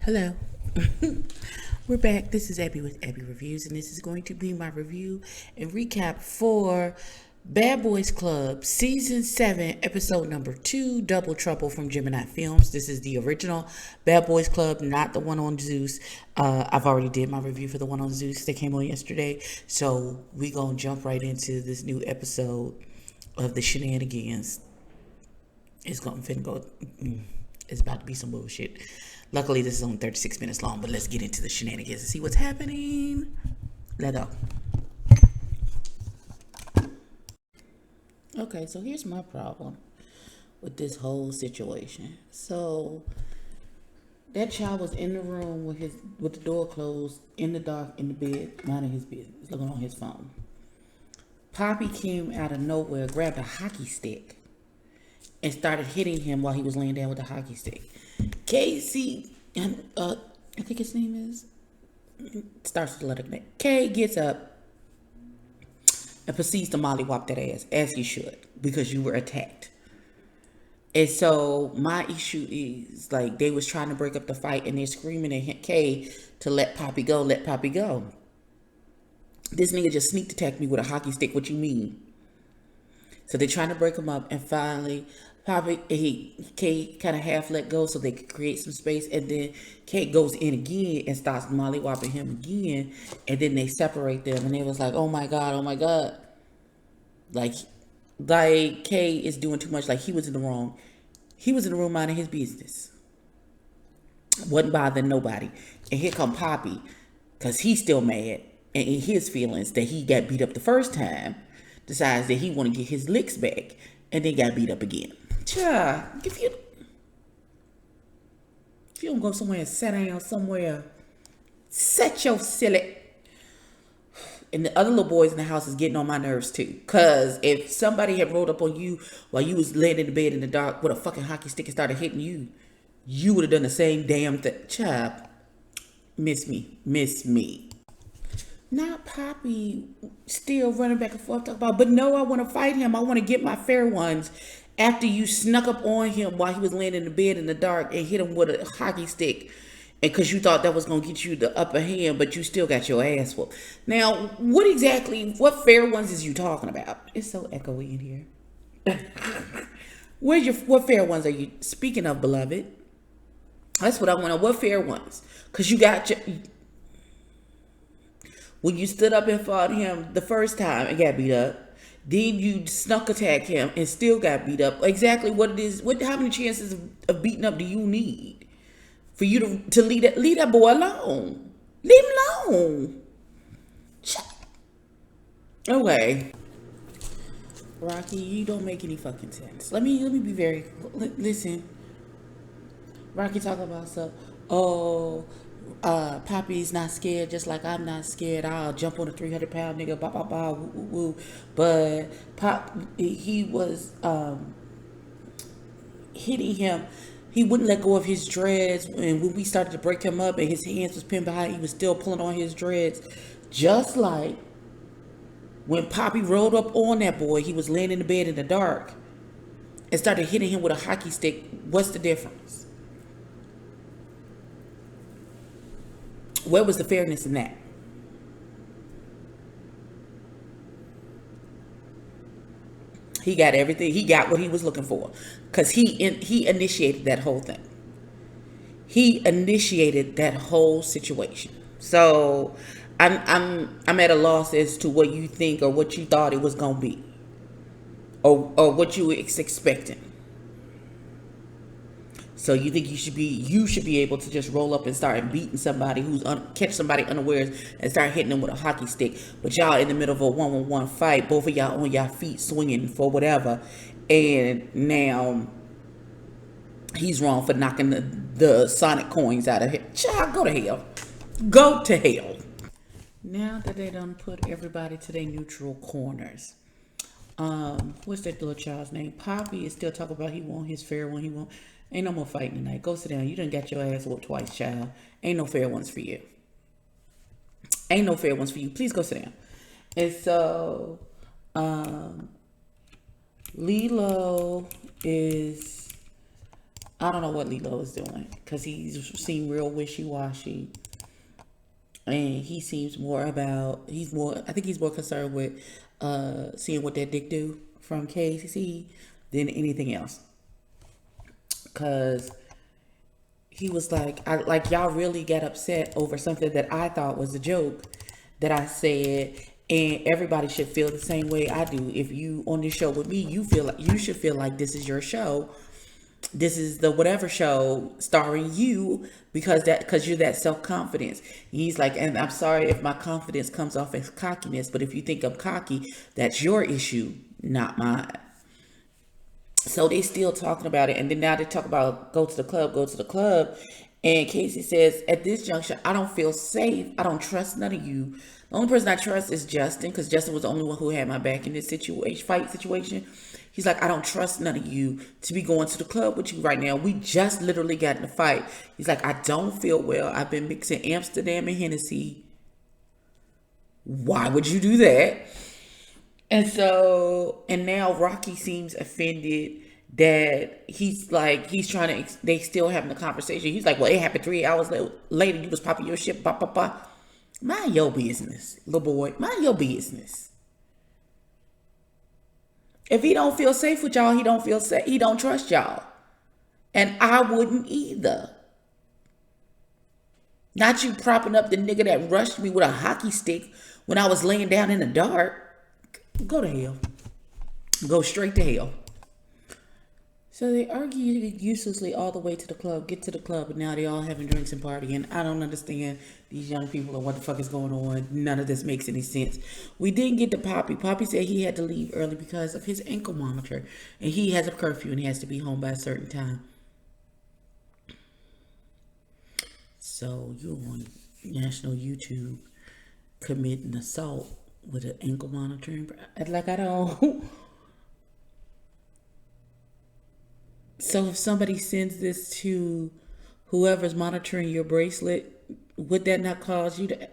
Hello. We're back. This is Abby with Abby Reviews, and this is going to be my review and recap for Badboyz Club Season 7, Episode number 2, Double Trouble from Gemini Films. This is the original Badboyz Club, not the one on Zeus. I've already did my review for the one on Zeus that came on yesterday, so we gonna jump right into this new episode of the shenanigans. It's gonna finna go. It's about to be some bullshit. Luckily, this is only 36 minutes long, but let's get into the shenanigans and see what's happening. Let go. Okay, so here's my problem with this whole situation. So that child was in the room with the door closed, in the dark, in the bed, minding his business, looking on his phone. Poppy came out of nowhere, grabbed a hockey stick, and started hitting him while he was laying down with the hockey stick. Casey, I think his name is, starts with the letter K. Kay gets up and proceeds to mollywop that ass, as he should, because you were attacked. And so my issue is, like, they was trying to break up the fight, and they're screaming at Kay to let Poppy go, let Poppy go. This nigga just sneak attacked me with a hockey stick. What you mean? So they're trying to break him up, and finally, Kay kind of half let go so they could create some space, and then Kate goes in again and starts mollywopping him again, and then they separate them, and they was like, oh my god, like Kay is doing too much, like he was in the wrong. He was in the room minding his business, wasn't bothering nobody, and here come Poppy, cause he's still mad and in his feelings that he got beat up the first time, decides that he want to get his licks back, and then got beat up again. If you don't go somewhere and sit down somewhere, set your silly. And the other little boys in the house is getting on my nerves too. Cause if somebody had rolled up on you while you was laying in the bed in the dark with a fucking hockey stick and started hitting you, you would have done the same damn thing. Child, miss me. Not Poppy still running back and forth talking about, but no, I want to fight him. I want to get my fair ones. After you snuck up on him while he was laying in the bed in the dark and hit him with a hockey stick, and because you thought that was going to get you the upper hand, but you still got your ass whooped. Now, what fair ones is you talking about? It's so echoey in here. What fair ones are you speaking of, beloved? That's what I want to know. What fair ones? Because you got your... When you stood up and fought him the first time and got beat up, then you snuck attack him and still got beat up. Exactly what it is. How many chances of beating up do you need for you to leave that boy alone? Leave him alone. Okay. Rocky, you don't make any fucking sense. Let me be very... Listen. Rocky talking about stuff. Oh, Poppy's not scared, just like I'm not scared. I'll jump on a 300-pound nigga, bah, bah, bah, woo, woo, woo. But he was hitting him. He wouldn't let go of his dreads, and when we started to break him up and his hands was pinned behind, he was still pulling on his dreads. Just like when Poppy rolled up on that boy, he was laying in the bed in the dark and started hitting him with a hockey stick. What's the difference? Where was the fairness in that? He got everything. He got what he was looking for, because he initiated that whole thing. He initiated that whole situation. So I'm at a loss as to what you think or what you thought it was gonna be, or what you were expecting. So you think you should be able to just roll up and start beating somebody catch somebody unawares and start hitting them with a hockey stick, but y'all in the middle of a one-on-one fight, both of y'all on y'all feet swinging for whatever, and now he's wrong for knocking the Sonic coins out of him. Child, go to hell. Go to hell. Now that they done put everybody to their neutral corners, what's that little child's name? Poppy is still talking about he want his fair one. He want... Ain't no more fighting tonight. Go sit down. You done got your ass whooped twice, child. Ain't no fair ones for you. Ain't no fair ones for you. Please go sit down. And so, Lilo is I don't know what Lilo is doing because he seemed real wishy-washy. And he seems more about, I think he's more concerned with seeing what that dick do from KCC than anything else. Because he was like y'all really got upset over something that I thought was a joke that I said, and everybody should feel the same way I do. If you on this show with me, you feel like you should feel like this is your show. This is the whatever show starring you because you're that self-confidence. He's like, and I'm sorry if my confidence comes off as cockiness, but if you think I'm cocky, that's your issue, not mine. So they still talking about it, and then now they talk about go to the club, go to the club. And Casey says, at this juncture, I don't feel safe. I don't trust none of you. The only person I trust is Justin, because Justin was the only one who had my back in this fight situation. He's like, I don't trust none of you to be going to the club with you right now. We just literally got in a fight. He's like, I don't feel well. I've been mixing Amsterdam and Hennessy. Why would you do that? And now Rocky seems offended that he's trying to, they still having a conversation. He's like, well, it happened 3 hours later. You was popping your shit, bah, bah, bah. Mind your business, little boy. Mind your business. If he don't feel safe with y'all, he don't feel safe. He don't trust y'all. And I wouldn't either. Not you propping up the nigga that rushed me with a hockey stick when I was laying down in the dark. Go to hell. Go straight to hell. So they argued uselessly all the way to the club, get to the club, and now they all having drinks and partying. I don't understand these young people and what the fuck is going on. None of this makes any sense. We didn't get to Poppy. Poppy said he had to leave early because of his ankle monitor. And he has a curfew and he has to be home by a certain time. So you're on national YouTube committing assault with an ankle monitoring. Like, I don't... So if somebody sends this to whoever's monitoring your bracelet, would that not cause you to...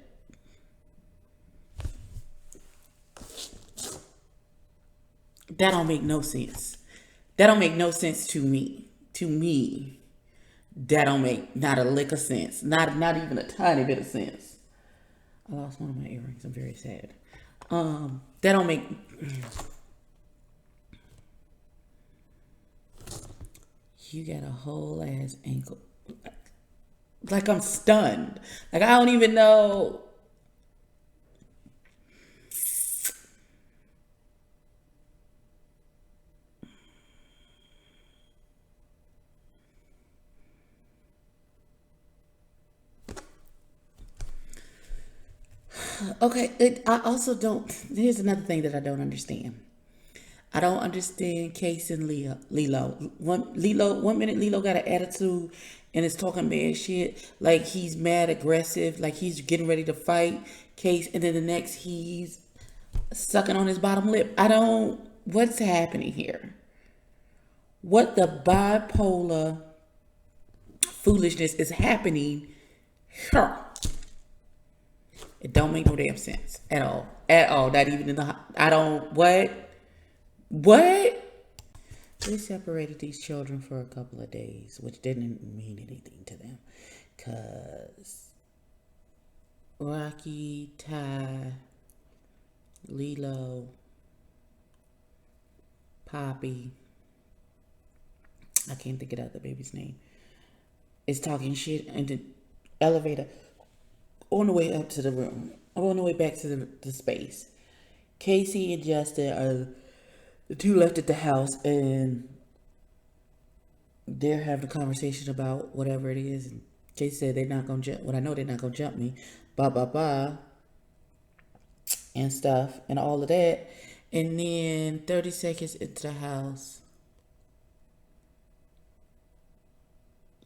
That don't make no sense. That don't make no sense to me. To me, that don't make not a lick of sense. Not even a tiny bit of sense. I lost one of my earrings. I'm very sad. That don't make... You got a whole ass ankle. Like, I'm stunned. Like, I don't even know. Okay, I also don't. Here's another thing that I don't understand. I don't understand Case and Lilo. One minute Lilo got an attitude and is talking bad shit. Like he's mad, aggressive. Like he's getting ready to fight Case. And then the next he's sucking on his bottom lip. What's happening here? What the bipolar foolishness is happening here? It don't make no damn sense at all. At all. Not even in the... What? They separated these children for a couple of days, which didn't mean anything to them. Because Rocky, Ty, Lilo, Poppy, I can't think of the other baby's name, is talking shit in the elevator on the way up to the room, on the way back to the space. Casey and Justin are the two left at the house, and they're having a conversation about whatever it is. And Casey said they're not going to jump. Well, I know they're not going to jump me. Blah, blah, blah. And stuff. And all of that. And then 30 seconds into the house,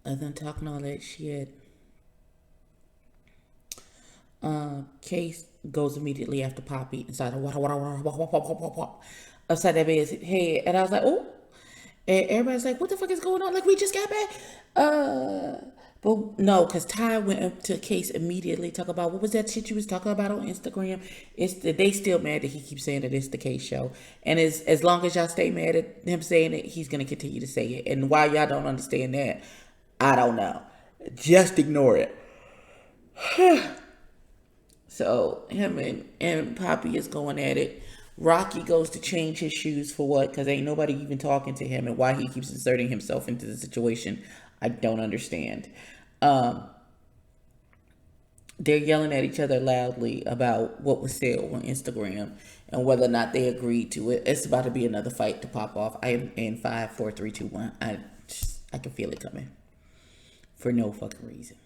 of them talking all that shit, Case goes immediately after Poppy inside upside that man's head, and I was like, oh, and everybody's like, what the fuck is going on? Like, we just got back. Well, no, because Ty went up to Case immediately. Talk about what was that shit you was talking about on Instagram? It's they still mad that he keeps saying that it's the Case show, and as long as y'all stay mad at him saying it, he's gonna continue to say it. And why y'all don't understand that, I don't know. Just ignore it. So him and Poppy is going at it. Rocky goes to change his shoes for what? Because ain't nobody even talking to him, and why he keeps inserting himself into the situation, I don't understand. Um, they're yelling at each other loudly about what was said on Instagram and whether or not they agreed to it. It's about to be another fight to pop off. I am in 5, 4, 3, 2, 1. I can feel it coming for no fucking reason.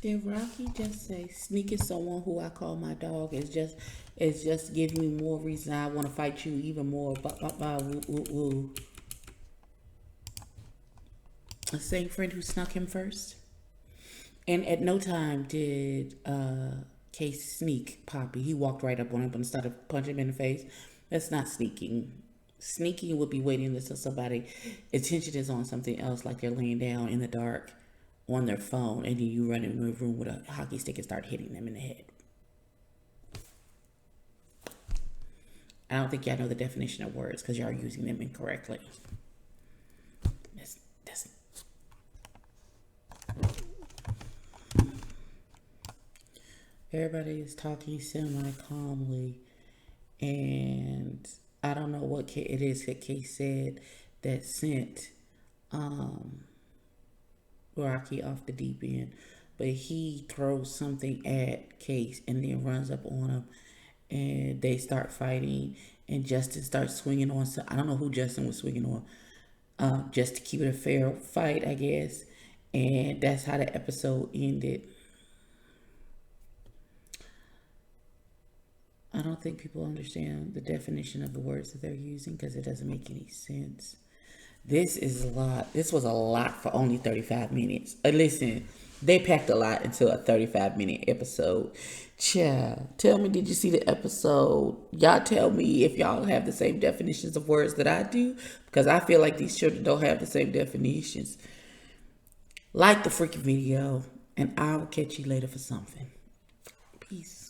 Did Rocky just say sneaking someone who I call my dog is just giving me more reason I want to fight you even more? Woo, woo, woo. The same friend who snuck him first. And at no time did Case sneak Poppy. He walked right up on him and started punching him in the face. That's not sneaking. Sneaking would be waiting until somebody attention is on something else, like they're laying down in the dark on their phone, and then you run in the room with a hockey stick and start hitting them in the head. I don't think y'all know the definition of words because y'all are using them incorrectly. That's everybody is talking semi-calmly, and I don't know what it is that Case said that sent Rocky off the deep end, but he throws something at Case and then runs up on him, and they start fighting, and Justin starts swinging on I don't know who Justin was swinging on, just to keep it a fair fight, I guess, and that's how the episode ended. I don't think people understand the definition of the words that they're using because it doesn't make any sense. This is a lot. This was a lot for only 35 minutes. Listen, they packed a lot into a 35-minute episode. Child, tell me, did you see the episode? Y'all tell me if y'all have the same definitions of words that I do, because I feel like these children don't have the same definitions. Like the freaking video, and I'll catch you later for something. Peace.